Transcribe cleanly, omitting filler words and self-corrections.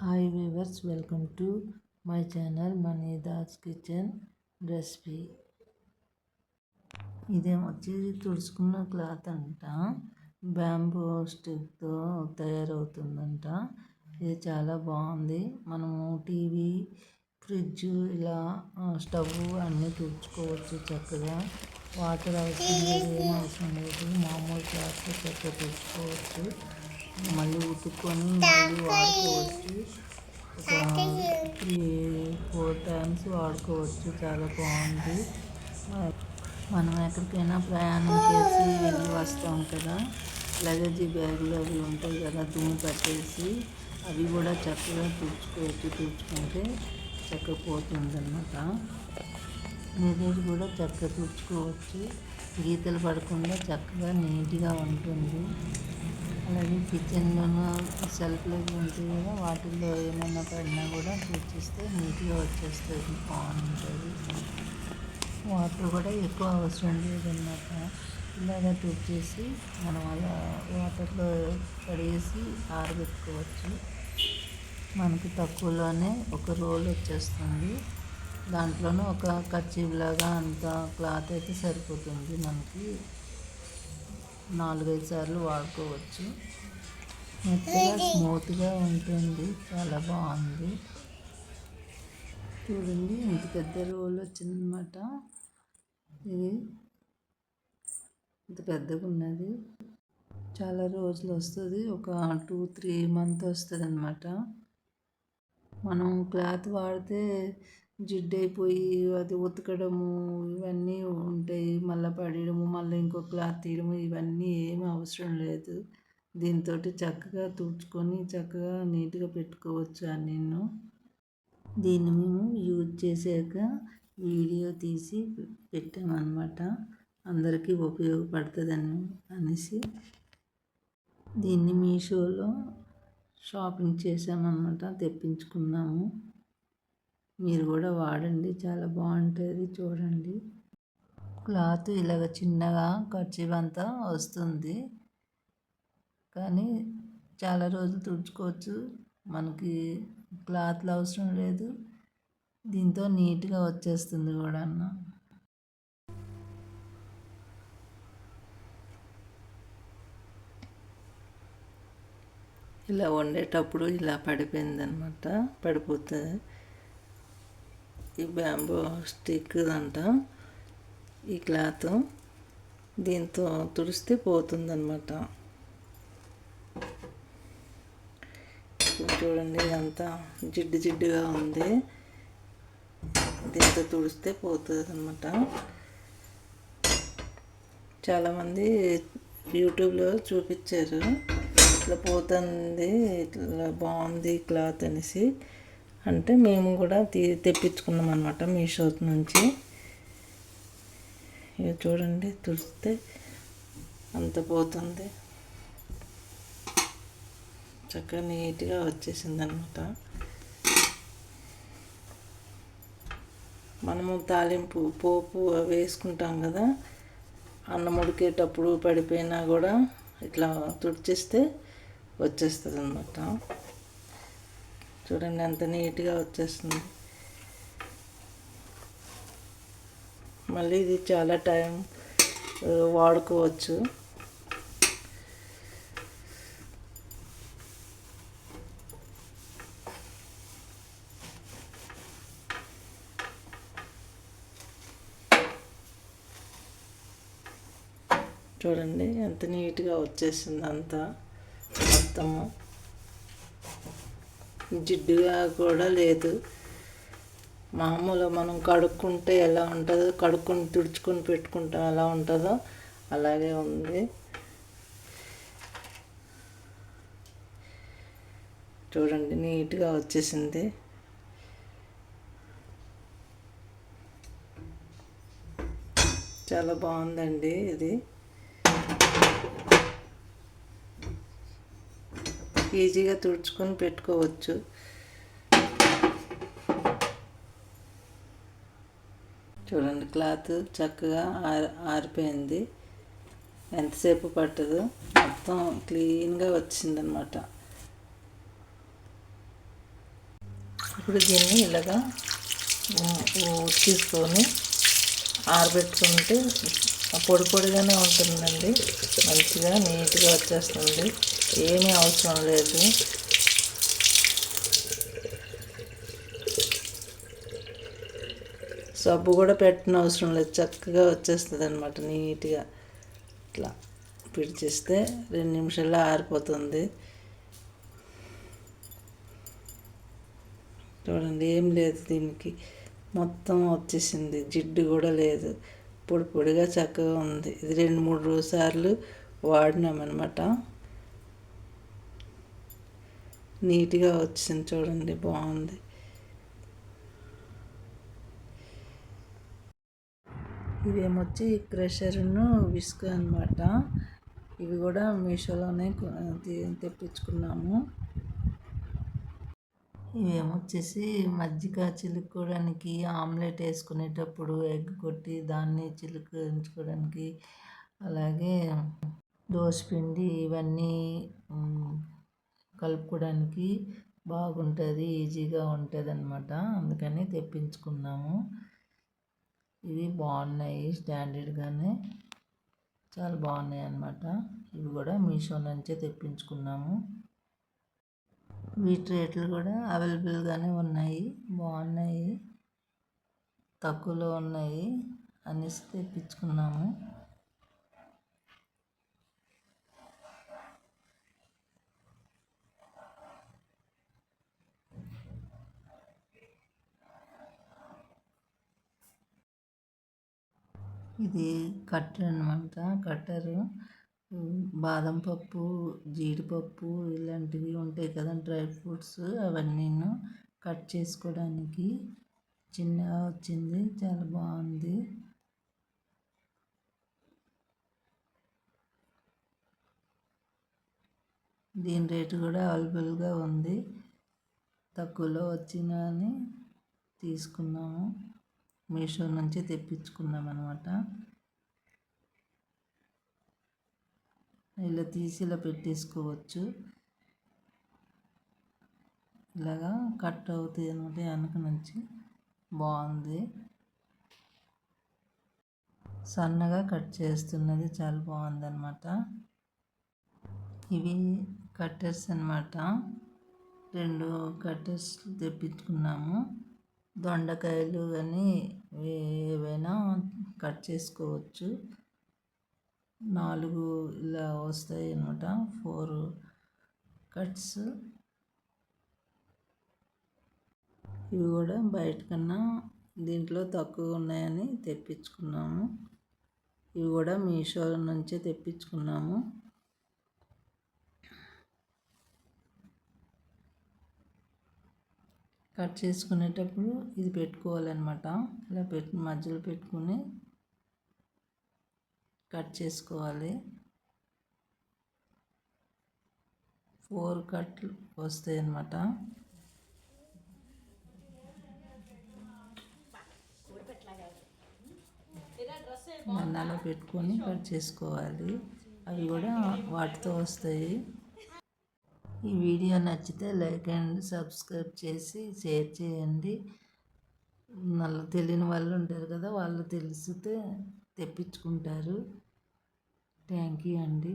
Hi viewers, welcome to my channel Manidas kitchen recipe. ఇదేమో వచ్చి తుడుచుకున్న cloth అంట, బ్యాంబూ స్టిక్తో తయారవుతుందంట. ఇది చాలా బాగుంది. మనము టీవీ, ఫ్రిడ్జ్, ఇలా స్టవ్ అన్నీ తుడుచుకోవచ్చు చక్కగా. వాటర్ అవసరం లేదు, ఏం అవసరం లేదు. మామూలు క్లాత్తో చక్కగా తుడుచుకోవచ్చు. మళ్ళీ ఉతుక్కొని మళ్ళీ వాడుకోవచ్చు. ఒక 3-4 టైమ్స్ వాడుకోవచ్చు. చాలా బాగుంది. మనం ఎక్కడికైనా ప్రయాణం చేసి వెళ్ళి వస్తాం కదా, లగేజీ బ్యాగులు అవి ఉంటాయి కదా, దుమ్ము పట్టేసి అవి కూడా చక్కగా తుడుచుకుంటే చక్కగా పోతుందన్నమాట. లగేజ్ కూడా చక్కగా తుడుచుకోవచ్చు. గీతలు పడకుండా చక్కగా నీట్గా ఉంటుంది. అలాగే కిచెన్లోనూ సెల్ఫ్లు ఉంటాయి కదా, వాటిల్లో ఏమైనా పడినా కూడా తుడిచిస్తే నీట్గా వచ్చేస్తుంది, బాగుంటుంది. వాటర్ కూడా ఎక్కువ అవసరం లేదన్నమాట. ఇలాగ తుడిచేసి మనం అలా వాటర్లో కడిగేసి ఆరబెట్టుకోవచ్చు. మనకి తక్కువలోనే ఒక రోల్ వచ్చేస్తుంది. దాంట్లోనూ ఒక కర్చీఫ్ లాగా అంత క్లాత్ అయితే సరిపోతుంది. మనకి 4-5 సార్లు వాడుకోవచ్చు. మెత్తగా స్మూత్గా ఉంటుంది, చాలా బాగుంది. చూడండి, ఇంత పెద్ద రోల్ వచ్చిందనమాట. ఇది ఇంత పెద్దగా ఉన్నది. చాలా రోజులు వస్తుంది, ఒక 2-3 మంత్ వస్తుంది అన్నమాట. మనం క్లాత్ వాడితే జిడ్డు అయిపోయి అది ఉతకడము ఇవన్నీ ఉంటాయి. మళ్ళీ పడేయడము, మళ్ళీ ఇంకో క్లాత్ తీయడము, ఇవన్నీ ఏమీ అవసరం లేదు. దీంతో చక్కగా తుడుచుకొని చక్కగా నీట్గా పెట్టుకోవచ్చు అన్నీను. దీన్ని మేము యూజ్ చేసాక వీడియో తీసి పెట్టామన్నమాట. అందరికీ ఉపయోగపడుతుందని అనేసి దీన్ని మీషోలో షాపింగ్ చేసామన్నమాట, తెప్పించుకున్నాము. మీరు కూడా వాడండి, చాలా బాగుంటుంది. చూడండి, క్లాత్ ఇలాగ చిన్నగా కర్చీఫ్ అంతా వస్తుంది, కానీ చాలా రోజులు తుడుచుకోవచ్చు. మనకి క్లాత్లు అవసరం లేదు, దీంతో నీట్గా వచ్చేస్తుంది కూడా. ఇలా వండేటప్పుడు ఇలా పడిపోయిందనమాట, పడిపోతుంది. ఈ బ్యాంబూ స్టిక్ అంట ఈ క్లాత్, దీంతో తుడిస్తే పోతుందన్నమాట. చూడండి, ఇదంతా జిడ్డుగా ఉంది. దీంతో తుడిస్తే పోతుంది అన్నమాట. చాలామంది యూట్యూబ్లో చూపించారు, ఇట్లా పోతుంది, ఇట్లా బాగుంది క్లాత్ అనేసి. అంటే మేము కూడా తెప్పించుకున్నాం అన్నమాట మీషో నుంచి. ఇక చూడండి, తుడిస్తే అంత పోతుంది, చక్కగా నీట్గా వచ్చేసింది అన్నమాట. మనము తాలింపు పోపు వేసుకుంటాం కదా, అన్నం ఉడికేటప్పుడు పడిపోయినా కూడా ఇట్లా తుడిచేస్తే వచ్చేస్తుంది అన్నమాట. చూడండి, అంత నీట్గా వచ్చేస్తుంది. మళ్ళీ ఇది చాలా టైం వాడుకోవచ్చు. చూడండి, ఎంత నీట్గా వచ్చేసింది, అంతా మొత్తము జిడ్డుగా కూడా లేదు. మామూలుగా మనం కడుక్కుంటే ఎలా ఉంటుందో, కడుక్కొని తుడుచుకొని పెట్టుకుంటాం ఎలా ఉంటుందో అలాగే ఉంది. చూడండి, నీట్గా వచ్చేసింది. చాలా బాగుందండి ఇది. ఈజీగా తుడుచుకొని పెట్టుకోవచ్చు. చూడండి, క్లాత్ చక్కగా ఆరిపోయింది. ఎంతసేపు పట్టదు, మొత్తం క్లీన్గా వచ్చిందనమాట. ఇప్పుడు దీన్ని ఇలాగా తీసుకొని ఆరబెట్టుకుంటే పొడి పొడిగానే ఉంటుందండి. మంచిగా నీట్గా వచ్చేస్తుంది. ఏమీ అవసరం లేదు. సబ్బు కూడా పెట్టిన అవసరం లేదు. చక్కగా వచ్చేస్తుంది అనమాట. నీట్గా ఇట్లా పిడిచేస్తే 2 నిమిషాల్లో ఆరిపోతుంది. చూడండి, ఏం లేదు దీనికి. మొత్తం వచ్చేసింది. జిడ్డు కూడా లేదు. పొడి పొడిగా చక్కగా ఉంది. ఇది 2-3 సార్లు వాడినామన్నమాట. నీట్గా వచ్చింది. చూడండి, బాగుంది. ఇవేమొచ్చి క్రషర్ను విస్క్ అనమాట. ఇవి కూడా మీషోలోనే తెప్పించుకున్నాము. ఇవేమొచ్చేసి మజ్జిగ చిలుక్కోవడానికి, ఆమ్లెట్ వేసుకునేటప్పుడు ఎగ్ కొట్టి దాన్ని చిలుకరించుకోవడానికి, అలాగే దోసపిండి ఇవన్నీ కలుపుకోవడానికి బాగుంటుంది, ఈజీగా ఉంటుంది అన్నమాట. అందుకని తెప్పించుకున్నాము. ఇవి బాగున్నాయి, స్టాండర్డ్గానే చాలా బాగున్నాయి అన్నమాట. ఇవి కూడా మీషో నుంచే తెప్పించుకున్నాము. వీటి రేట్లు కూడా అవైలబుల్గానే ఉన్నాయి, బాగున్నాయి, తక్కువలో ఉన్నాయి అనేసి తెప్పించుకున్నాము. ఇది కట్టర్ అనమాట. కట్టరు బాదం పప్పు, జీడిపప్పు ఇలాంటివి ఉంటాయి కదా, డ్రై ఫ్రూట్స్, అవన్నీ కట్ చేసుకోవడానికి చిన్నగా వచ్చింది. చాలా బాగుంది. దీని రేటు కూడా అవైలబుల్గా ఉంది. తక్కువలో వచ్చిందని తీసుకున్నాము. మీషో నుంచి తెప్పించుకున్నాం అనమాట. ఇలా తీసి ఇలా పెట్టేసుకోవచ్చు. ఇలాగా కట్ అవుతాయి అనమాట వెనక నుంచి. బాగుంది. సన్నగా కట్ చేస్తున్నది చాలా బాగుందన్నమాట. ఇవి కట్టర్స్ అనమాట. 2 కట్టర్స్ తెప్పించుకున్నాము. దొండకాయలు కానీ ఏవైనా కట్ చేసుకోవచ్చు. 4 ఇలా వస్తాయి అన్నమాట. 4 కట్స్. ఇవి కూడా బయట కన్నా దీంట్లో తక్కువ ఉన్నాయని తెప్పించుకున్నాము. ఇవి కూడా మీషో నుంచే తెప్పించుకున్నాము. కట్ చేసుకునేటప్పుడు ఇది పెట్టుకోవాలన్నమాట. ఇలా మధ్యలో పెట్టుకుని కట్ చేసుకోవాలి. 4 కట్లు వస్తాయి అన్నమాట. మన్నాలో పెట్టుకొని కట్ చేసుకోవాలి. అవి కూడా వాటితో వస్తాయి. ఈ వీడియో నచ్చితే లైక్ అండ్ సబ్స్క్రైబ్ చేసి షేర్ చేయండి. తెలియని వాళ్ళు ఉంటారు కదా, వాళ్ళు తెలిసితే తెప్పించుకుంటారు. థ్యాంక్ యూ అండి.